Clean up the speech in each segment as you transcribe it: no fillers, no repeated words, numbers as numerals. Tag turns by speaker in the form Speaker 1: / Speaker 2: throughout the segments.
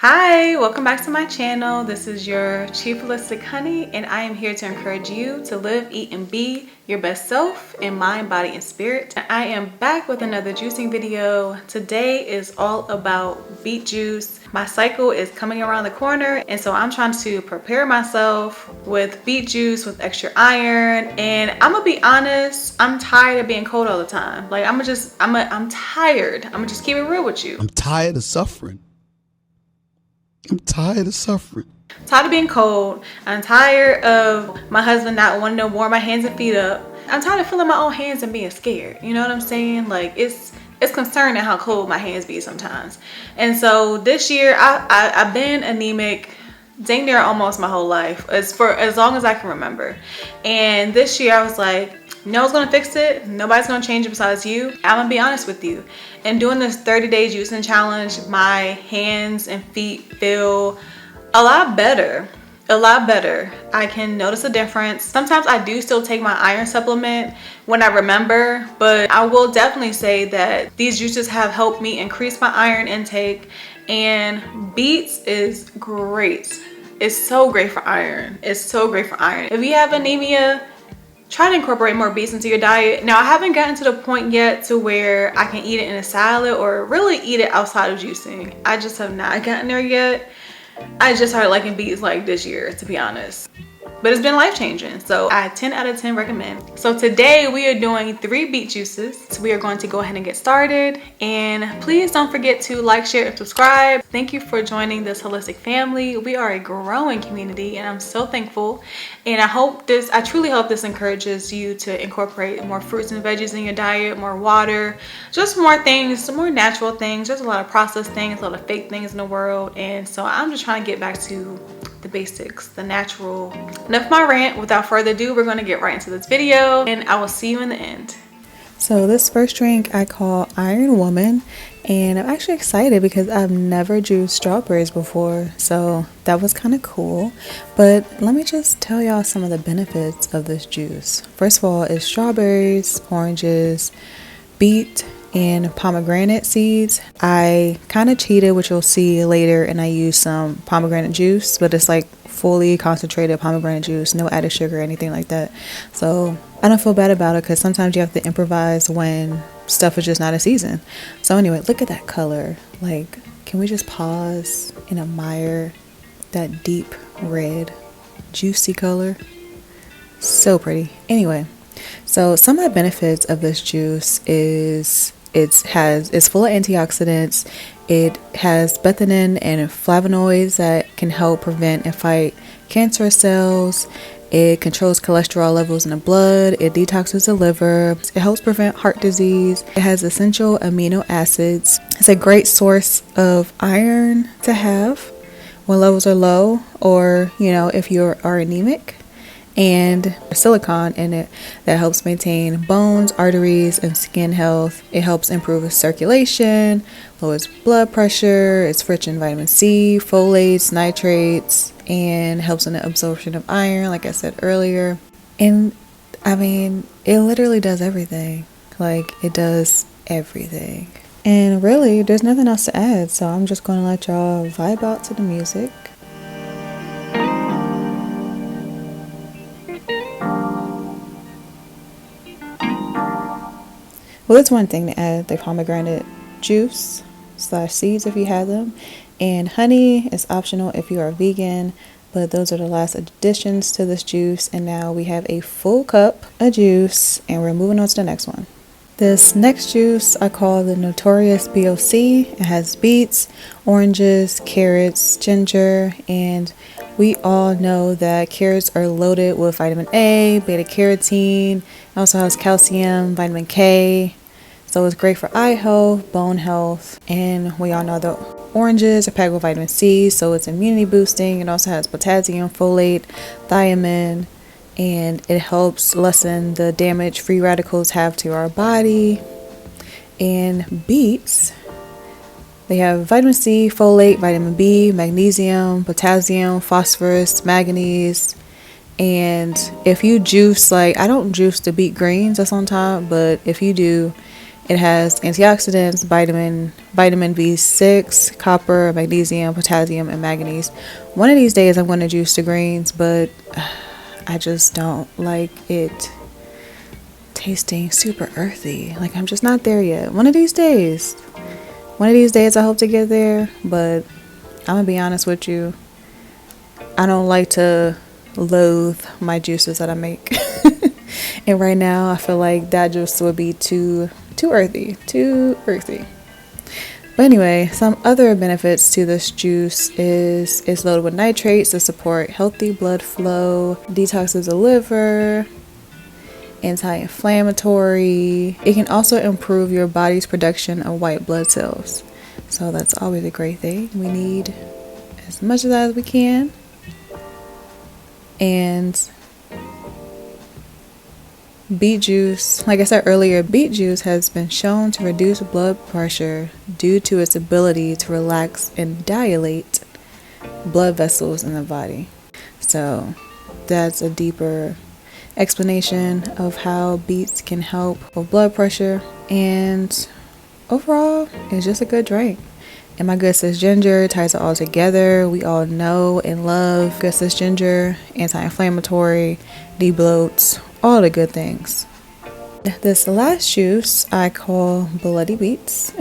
Speaker 1: Hi, welcome back to my channel. This is your Chief Holistic Honey, and I am here to encourage you to live, eat, and be your best self in mind, body, and spirit. I am back with another juicing video. Today is all about beet juice. My cycle is coming around the corner, and so I'm trying to prepare myself with beet juice with extra iron. And I'm gonna be honest, I'm tired of being cold all the time. Like I'm tired. I'm gonna just keep it real with you.
Speaker 2: I'm tired of suffering. I'm tired of suffering.
Speaker 1: Tired of being cold. I'm tired of my husband not wanting to warm my hands and feet up. I'm tired of feeling my own hands and being scared. You know what I'm saying? Like it's concerning how cold my hands be sometimes. And so this year I've been anemic dang near almost my whole life, as long as I can remember. And this year I was like, no one's gonna fix it. Nobody's gonna change it besides you. I'm gonna be honest with you. And doing this 30-day juicing challenge, my hands and feet feel a lot better. I can notice a difference. Sometimes I do still take my iron supplement when I remember, but I will definitely say that these juices have helped me increase my iron intake. And Beets is great. It's so great for iron. If you have anemia, try to incorporate more beets into your diet. Now, I haven't gotten to the point yet to where I can eat it in a salad or really eat it outside of juicing. I just have not gotten there yet. I just started liking beets like this year, to be honest. But it's been life-changing, so I 10 out of 10 recommend. So today we are doing 3 beet juices. So we are going to go ahead and get started. And please don't forget to like, share, and subscribe. Thank you for joining this holistic family. We are a growing community, and I'm so thankful. And I truly hope this encourages you to incorporate more fruits and veggies in your diet, more water, just more things, some more natural things. There's a lot of processed things, a lot of fake things in the world. And so I'm just trying to get back to the basics, the natural. Enough of my rant. Without further ado, we're going to get right into this video, and I will see you in the end.
Speaker 3: So this first drink I call Iron Woman, and I'm actually excited because I've never juiced strawberries before, so that was kind of cool. But let me just tell y'all some of the benefits of this juice. First of all, it's strawberries, oranges, beet, and pomegranate seeds. I kind of cheated, which you'll see later, and I used some pomegranate juice, but it's like fully concentrated pomegranate juice, no added sugar or anything like that. So I don't feel bad about it because sometimes you have to improvise when stuff is just not a season. So anyway, look at that color. Like, can we just pause and admire that deep red juicy color? So pretty. Anyway, so some of the benefits of this juice is it's full of antioxidants. It has betanin and flavonoids that can help prevent and fight cancerous cells. It controls cholesterol levels in the blood. It detoxes the liver. It helps prevent heart disease. It has essential amino acids. It's a great source of iron to have when levels are low, or if you are anemic. And silicone in it that helps maintain bones, arteries, and skin health. It helps improve circulation, lowers blood pressure. It's rich in vitamin C, folates, nitrates, and helps in the absorption of iron, like I said earlier. And I mean, it literally does everything. Like, it does everything. And really, there's nothing else to add, so I'm just going to let y'all vibe out to the music. Well, that's one thing to add, the pomegranate juice / seeds if you have them. And honey is optional if you are vegan, but those are the last additions to this juice. And now we have a full cup of juice, and we're moving on to the next one. This next juice I call the Notorious B.O.C. It has beets, oranges, carrots, ginger, and we all know that carrots are loaded with vitamin A, beta carotene. It also has calcium, vitamin K. So it's great for eye health, bone health, and we all know the oranges are packed with vitamin C, so it's immunity boosting. It also has potassium, folate, thiamine, and it helps lessen the damage free radicals have to our body. And beets, they have vitamin C, folate, vitamin B, magnesium, potassium, phosphorus, manganese. And if you juice, like I don't juice the beet greens that's on top, but if you do, It has antioxidants, vitamin B6, copper, magnesium, potassium, and manganese. One of these days I'm going to juice the greens, but I just don't like it tasting super earthy. Like, I'm just not there yet. One of these days I hope to get there, but I'm gonna be honest with you, I don't like to loathe my juices that I make. And right now I feel like that juice would be too earthy. But anyway, some other benefits to this juice is it's loaded with nitrates to support healthy blood flow, detoxes the liver, anti-inflammatory. It can also improve your body's production of white blood cells. So that's always a great thing. We need as much of that as we can. And beet juice, like I said earlier, beet juice has been shown to reduce blood pressure due to its ability to relax and dilate blood vessels in the body. So that's a deeper explanation of how beets can help with blood pressure. And overall, it's just a good drink. And my good sis ginger ties it all together. We all know and love good sis ginger, anti-inflammatory, debloats, all the good things. This last juice I call Bloody Beets.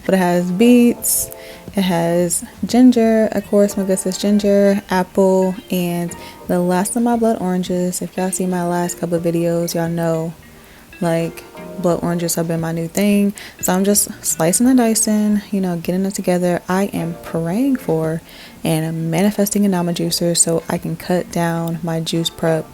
Speaker 3: But it has beets, it has ginger, of course, my good sis ginger, apple, and the last of my blood oranges. If y'all see my last couple of videos, y'all know, like, blood oranges have been my new thing. So I'm just slicing and dicing, getting it together. I am praying for and manifesting a Nama juicer so I can cut down my juice prep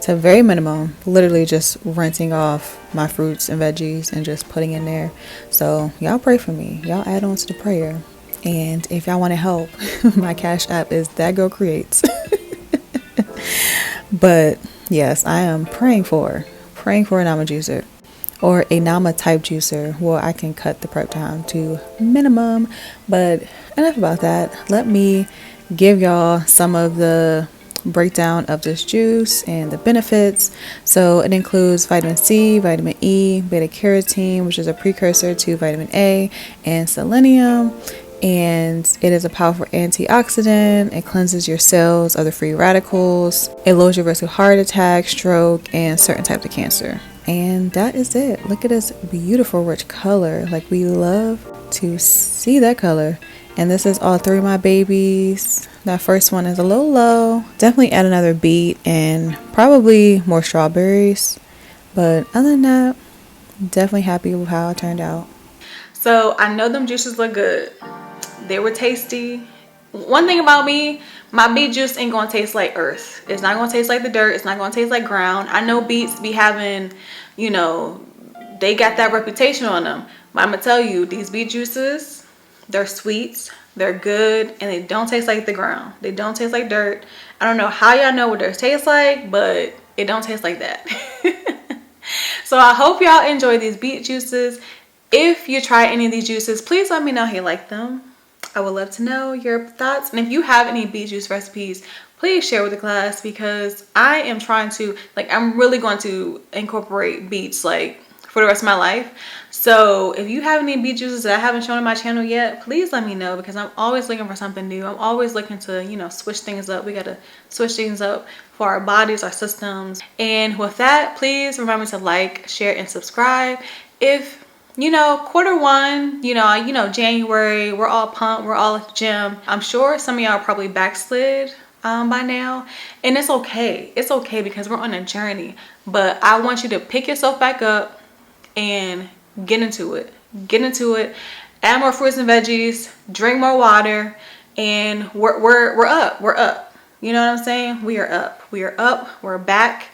Speaker 3: to very minimum, literally just rinsing off my fruits and veggies and just putting in there. So y'all pray for me. Y'all add on to the prayer. And if y'all want to help, my Cash App is That Girl Creates. But yes, I am praying for a Nama juicer or a Nama type juicer where I can cut the prep time to minimum. But enough about that. Let me give y'all some of the breakdown of this juice and the benefits. So it includes vitamin C, vitamin E, beta carotene, which is a precursor to vitamin A, and selenium. And it is a powerful antioxidant. It cleanses your cells of the free radicals. It lowers your risk of heart attack, stroke, and certain types of cancer. And that is it. Look at this beautiful rich color. Like, we love to see that color. And this is all three of my babies. That first one is a little low. Definitely add another beet and probably more strawberries. But other than that, definitely happy with how it turned out.
Speaker 1: So I know them juices look good. They were tasty. One thing about me, my beet juice ain't gonna taste like earth. It's not gonna taste like the dirt. It's not gonna taste like ground. I know beets be having, they got that reputation on them. But I'm gonna tell you, these beet juices, they're sweet, they're good, and they don't taste like the ground. They don't taste like dirt. I don't know how y'all know what theirs tastes like, but it don't taste like that. So I hope y'all enjoy these beet juices. If you try any of these juices, please let me know how you like them. I would love to know your thoughts. And if you have any beet juice recipes, please share with the class, because I am trying to, I'm really going to incorporate beets, for the rest of my life. So if you have any beet juices that I haven't shown on my channel yet, please let me know, because I'm always looking for something new. I'm always looking to, switch things up. We got to switch things up for our bodies, our systems. And with that, please remember to like, share, and subscribe. If quarter one, January, we're all pumped, we're all at the gym. I'm sure some of y'all are probably backslid by now, and it's okay. It's okay, because we're on a journey. But I want you to pick yourself back up and get into it. Add more fruits and veggies, drink more water, and we're up. You know what I'm saying? We are up. We're back.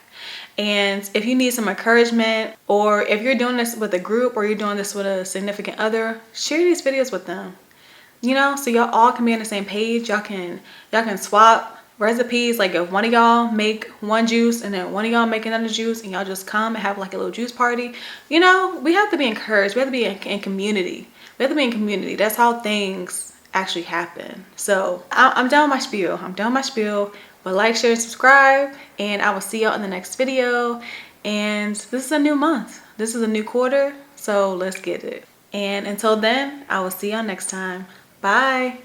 Speaker 1: And if you need some encouragement, or if you're doing this with a group, or you're doing this with a significant other, share these videos with them. So y'all all can be on the same page. Y'all can swap recipes. Like, if one of y'all make one juice and then one of y'all make another juice, and y'all just come and have a little juice party. We have to be encouraged. We have to be in community. That's how things actually happen. So I'm done with my spiel. But like, share, and subscribe, and I will see y'all in the next video. And this is a new month. This is a new quarter, so let's get it. And until then, I will see y'all next time. Bye.